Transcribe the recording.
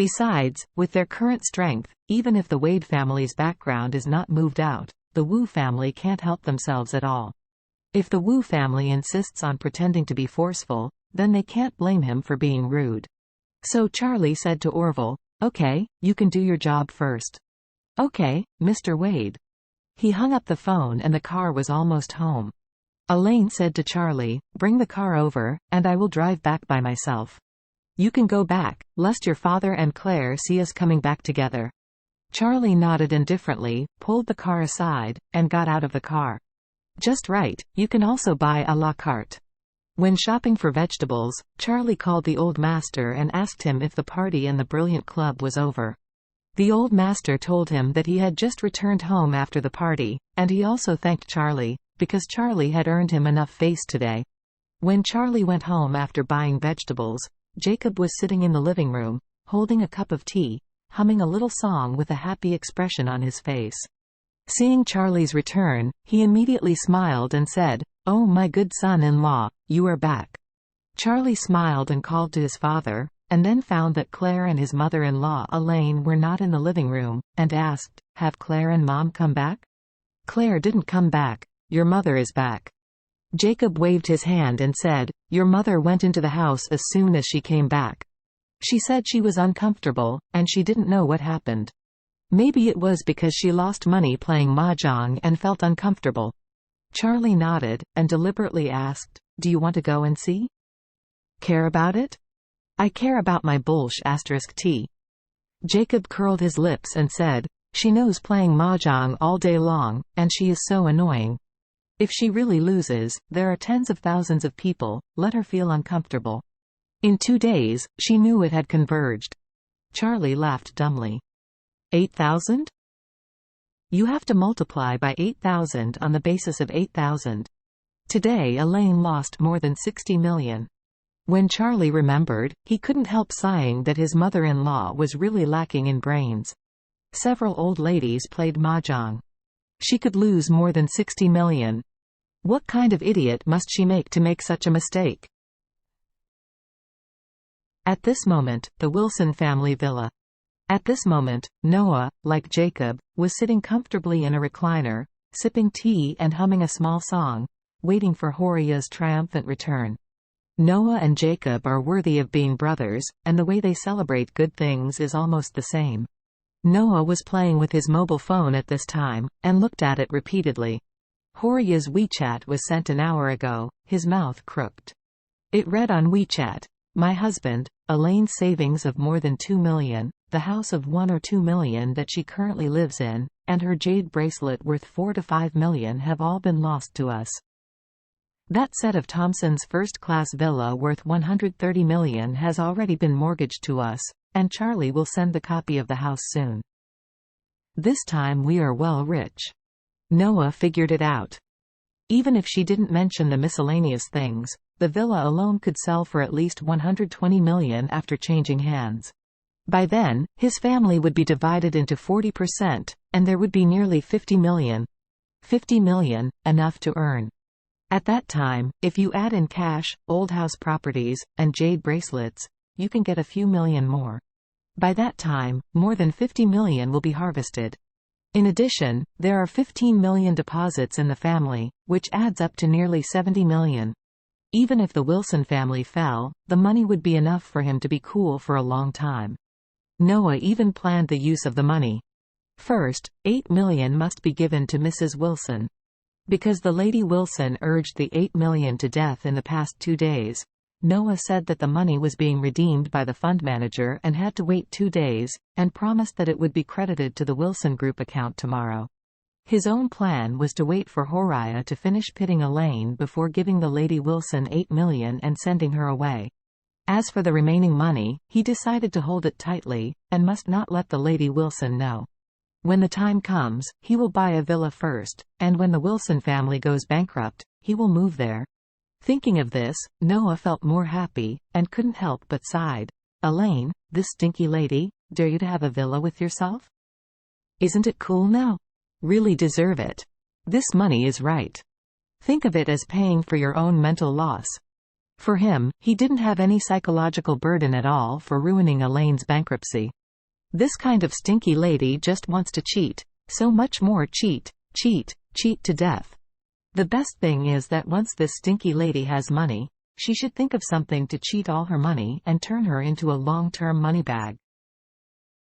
Besides, with their current strength, even if the Wade family's background is not moved out, the Wu family can't help themselves at all. If the Wu family insists on pretending to be forceful, then they can't blame him for being rude. So Charlie said to Orville, "Okay, you can do your job first." "Okay, Mr. Wade." He hung up the phone and the car was almost home. Elaine said to Charlie, "Bring the car over, and I will drive back by myself. You can go back, lest your father and Claire see us coming back together." Charlie nodded indifferently, pulled the car aside, and got out of the car. "Just right, you can also buy à la carte." When shopping for vegetables, Charlie called the old master and asked him if the party in the Brilliant Club was over. The old master told him that he had just returned home after the party, and he also thanked Charlie, because Charlie had earned him enough face today. When Charlie went home after buying vegetables, Jacob was sitting in the living room, holding a cup of tea, humming a little song with a happy expression on his face. Seeing Charlie's return, he immediately smiled and said, "Oh, my good son-in-law, you are back." Charlie smiled and called to his father, and then found that Claire and his mother-in-law Elaine were not in the living room, and asked, "Have Claire and Mom come back?" "Claire didn't come back. Your mother is back." Jacob waved his hand and said, "Your mother went into the house as soon as she came back. She said she was uncomfortable, and she didn't know what happened. Maybe it was because she lost money playing mahjong and felt uncomfortable." Charlie nodded, and deliberately asked, "Do you want to go and see?" "Care about it?" "I care about my *T. Jacob curled his lips and said, "She knows playing mahjong all day long, and she is so annoying. If she really loses, there are tens of thousands of people, let her feel uncomfortable." In 2 days, she knew it had converged. Charlie laughed dumbly. 8,000? You have to multiply by 8,000 on the basis of 8,000. Today Elaine lost more than 60 million. When Charlie remembered, he couldn't help sighing that his mother-in-law was really lacking in brains. Several old ladies played mahjong. She could lose more than 60 million. What kind of idiot must she make to make such a mistake? At this moment, the Wilson family villa. At this moment, Noah, like Jacob, was sitting comfortably in a recliner, sipping tea and humming a small song, waiting for Horia's triumphant return. Noah and Jacob are worthy of being brothers, and the way they celebrate good things is almost the same. Noah was playing with his mobile phone at this time, and looked at it repeatedly. Horia's WeChat was sent an hour ago, his mouth crooked. It read on WeChat, "My husband, Elaine's savings of more than 2 million, the house of 1 or 2 million that she currently lives in, and her jade bracelet worth 4 to 5 million have all been lost to us. That set of Thompson's first-class villa worth 130 million has already been mortgaged to us, and Charlie will send the copy of the house soon. This time we are well rich." Noah figured it out. Even if she didn't mention the miscellaneous things, the villa alone could sell for at least 120 million after changing hands. By then, his family would be divided into 40%, and there would be nearly 50 million. 50 million, enough to earn. At that time, if you add in cash, old house properties, and jade bracelets, you can get a few million more. By that time, more than 50 million will be harvested. In addition, there are 15 million deposits in the family, which adds up to nearly 70 million. Even if the Wilson family fell, the money would be enough for him to be cool for a long time. Noah even planned the use of the money. First, 8 million must be given to Mrs. Wilson. Because the Lady Wilson urged the 8 million to death in the past 2 days, Noah said that the money was being redeemed by the fund manager and had to wait 2 days, and promised that it would be credited to the Wilson Group account tomorrow. His own plan was to wait for Horia to finish pitting Elaine before giving the Lady Wilson 8 million and sending her away. As for the remaining money, he decided to hold it tightly, and must not let the Lady Wilson know. When the time comes, he will buy a villa first, and when the Wilson family goes bankrupt, he will move there. Thinking of this, Noah felt more happy, and couldn't help but sighed. "Elaine, this stinky lady, dare you to have a villa with yourself? Isn't it cool now? Really deserve it. This money is right. Think of it as paying for your own mental loss. For him, he didn't have any psychological burden at all for ruining Elaine's bankruptcy. This kind of stinky lady just wants to cheat. So much more cheat, cheat, cheat to death. The best thing is that once this stinky lady has money, she should think of something to cheat all her money and turn her into a long-term money bag.